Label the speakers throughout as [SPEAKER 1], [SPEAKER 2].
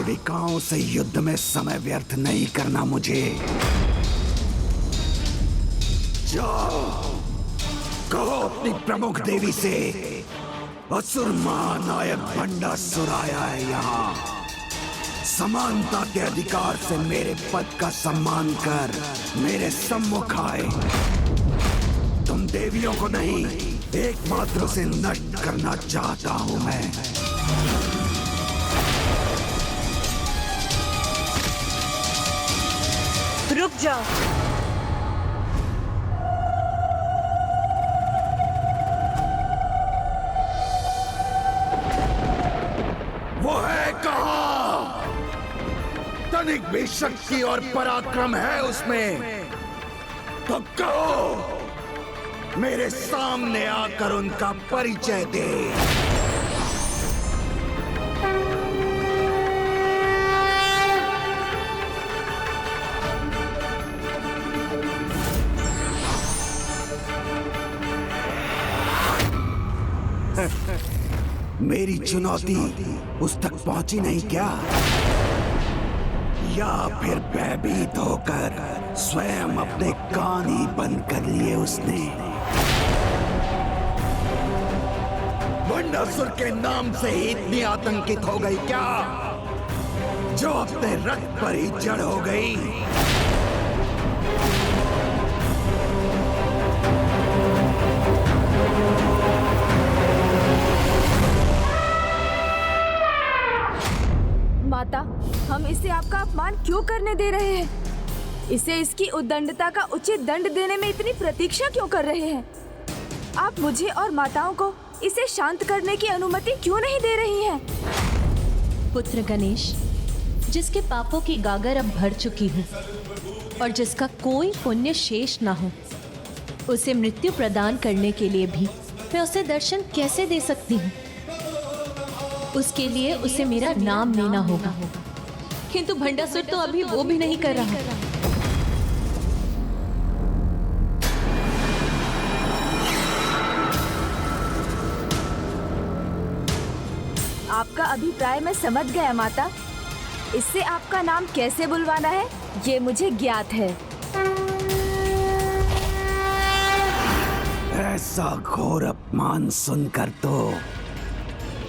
[SPEAKER 1] सेविकाओं से युद्ध में समय व्यर्थ नहीं करना मुझे। जाओ, कहो अपनी प्रमुख देवी से असुर महानायक भंडासुर आया है यहाँ। समानता के अधिकार से मेरे पद का सम्मान कर मेरे सम्मुख आए। तुम देवियों को नहीं, एकमात्र उसे नष्ट करना चाहता हूं मैं।
[SPEAKER 2] रुक जाओ।
[SPEAKER 1] वो है कहाँ? तनिक भी शक्ति और पराक्रम है उसमें तो कहो, मेरे सामने आकर उनका परिचय दे। मेरी चुनौती उस तक पहुंची नहीं क्या? या फिर भयभीत होकर स्वयं अपने कान ही बंद कर लिए उसने? भंडासुर के नाम से ही इतनी आतंकित हो गई क्या, जो अपने रक्त पर ही जड़ हो गई?
[SPEAKER 2] माता, हम इसे आपका अपमान क्यों करने दे रहे हैं? इसे इसकी उद्दंडता का उचित दंड देने में इतनी प्रतीक्षा क्यों कर रहे हैं? आप मुझे और माताओं को इसे शांत करने की अनुमति क्यों नहीं दे रही हैं?
[SPEAKER 3] पुत्र गणेश, जिसके पापों की गागर अब भर चुकी हूँ और जिसका कोई पुण्य शेष ना हो, उसे मृत्यु प्रदान करने के लिए भी मैं उसे दर्शन कैसे दे सकती हूँ? उसके लिए उसे मेरा नाम लेना होगा, किंतु भंडासुर तो अभी वो भी नहीं कर रहा।
[SPEAKER 2] आपका अभिप्राय मैं समझ गया माता। इससे आपका नाम कैसे बुलवाना है ये मुझे ज्ञात है।
[SPEAKER 1] ऐसा घोर अपमान सुनकर तो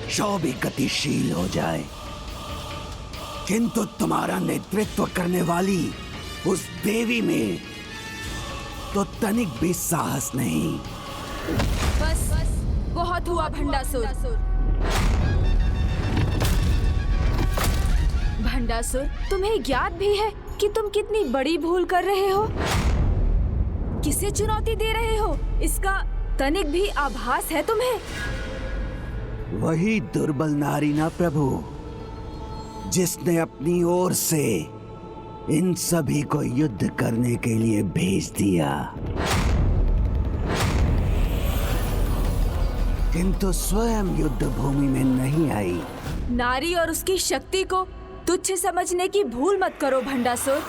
[SPEAKER 1] शव भी गतिशील हो जाए, किंतु तुम्हारा नेतृत्व करने वाली उस देवी में तो तनिक भी साहस नहीं।
[SPEAKER 2] बस बहुत हुआ भंडासुर। भंडासुर, तुम्हें ज्ञात भी है कि तुम कितनी बड़ी भूल कर रहे हो। किसे चुनौती दे रहे हो, इसका तनिक भी आभास है तुम्हें?
[SPEAKER 1] वही दुर्बल नारी ना प्रभु, जिसने अपनी ओर से इन सभी को युद्ध करने के लिए भेज दिया, किंतु स्वयं युद्ध भूमि में नहीं आई।
[SPEAKER 2] नारी और उसकी शक्ति को तुच्छ समझने की भूल मत करो भंडासुर,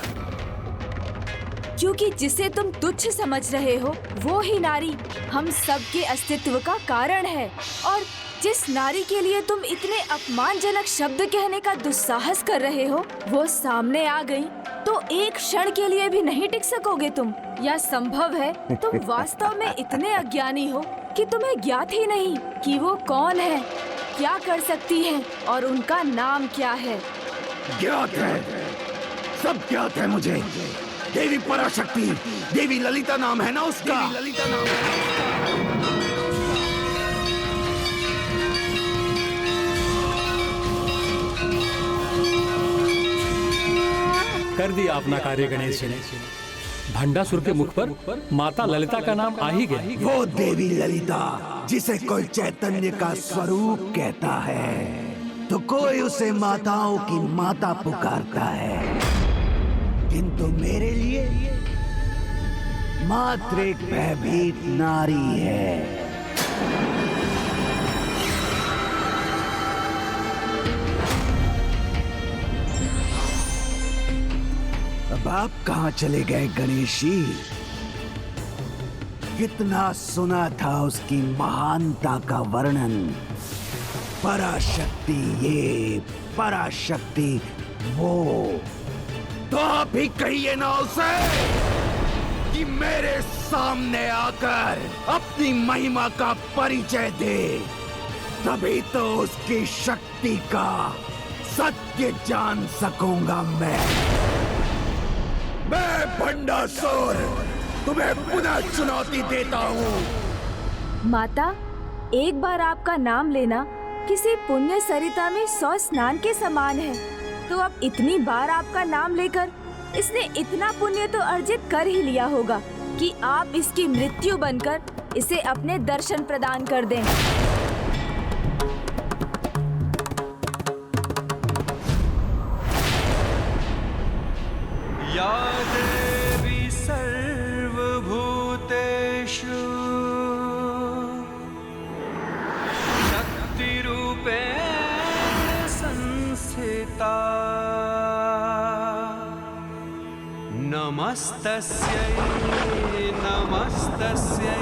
[SPEAKER 2] क्योंकि जिसे तुम तुच्छ समझ रहे हो वो ही नारी हम सबके अस्तित्व का कारण है। और जिस नारी के लिए तुम इतने अपमानजनक शब्द कहने का दुस्साहस कर रहे हो, वो सामने आ गई तो एक क्षण के लिए भी नहीं टिक सकोगे तुम। या संभव है तुम वास्तव में इतने अज्ञानी हो कि तुम्हें ज्ञात ही नहीं कि वो कौन है, क्या कर सकती है और उनका नाम क्या है।
[SPEAKER 1] ज्ञात है, सब ज्ञात है मुझे। देवी पराशक्ति, देवी ललिता नाम है ना उसका। ललिता नाम है।
[SPEAKER 4] कर दिया अपना कार्य गणेश ने। भंडासुर के मुख पर माता ललिता का नाम आ ही गया।
[SPEAKER 1] वो देवी ललिता जिसे कोई चैतन्य का स्वरूप कहता है तो कोई उसे माताओं की माता पुकारता है, किंतु मेरे लिए मात्र एक भयभीत नारी है। अब आप कहाँ चले गए गणेश जी? कितना सुना था उसकी महानता का वर्णन, पराशक्ति ये, पराशक्ति वो। तो आप ही कहिए ना उसे कि मेरे सामने आकर अपनी महिमा का परिचय दे, तभी तो उसकी शक्ति का सत्य जान सकूंगा मैं भंडासुर तुम्हें पुनः चुनौती देता हूँ।
[SPEAKER 2] माता, एक बार आपका नाम लेना किसी पुण्य सरिता में 100 स्नान के समान है, तो अब इतनी बार आपका नाम लेकर इसने इतना पुण्य तो अर्जित कर ही लिया होगा कि आप इसकी मृत्यु बनकर इसे अपने दर्शन प्रदान कर दें।
[SPEAKER 5] या देवी सर्वभूतेषु शक्तिरूपेण संस्थिता नमस्तस्यै नमस्तस्यै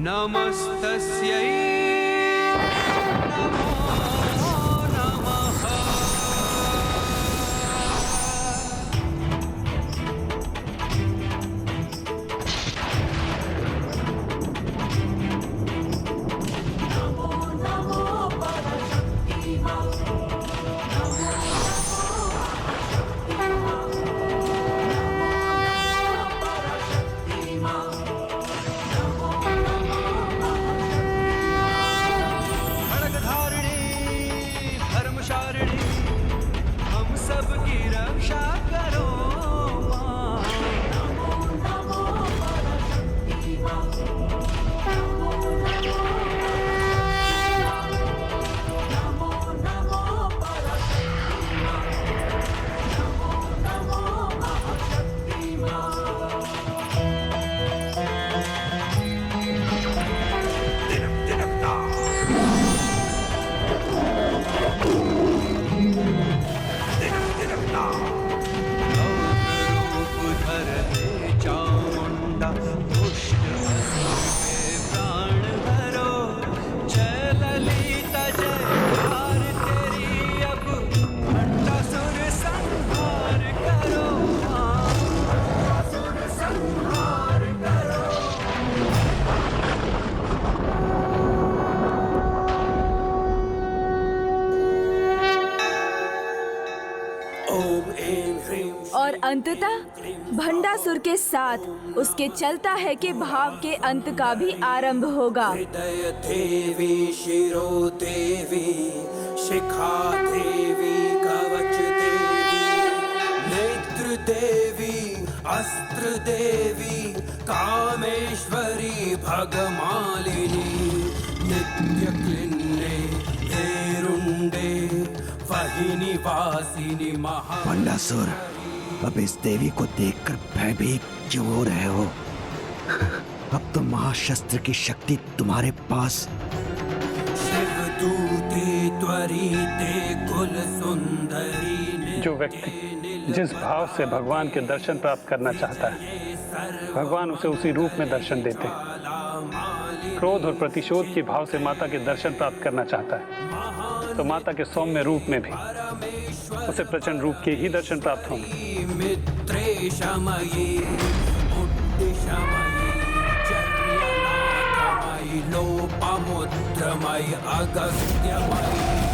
[SPEAKER 5] नमस्तस्यै नमो नमः।
[SPEAKER 2] और अंततः भंडासुर के साथ उसके चलता है कि भाव के अंत का भी आरंभ होगा।
[SPEAKER 6] हृदय देवी शिरो देवी शिखा देवी कवच देवी नेत्र देवी अस्त्र देवी कामेश्वरी भगमालिनी नित्य क्लिन्ने देरुंडे वहिनी वासिनी महा।
[SPEAKER 1] भंडासुर, अब इस देवी को देखकर भयभीत क्यों हो रहे हो? अब तो महाशस्त्र की शक्ति तुम्हारे पास।
[SPEAKER 6] शिवदूते त्वरिते कुल सुंदरी।
[SPEAKER 7] जो व्यक्ति जिस भाव से भगवान के दर्शन प्राप्त करना चाहता है, भगवान उसे उसी रूप में दर्शन देते हैं। क्रोध और प्रतिशोध के भाव से माता के दर्शन प्राप्त करना चाहता है, तो माता के सौम्य रूप में भी उसे प्रचंड रूप के ही दर्शन प्राप्त होंगे।
[SPEAKER 6] मित्रे शमयी उद्दिशमयी चर्यनाथमयी लोपमुद्रमयी अगस्त्यमयी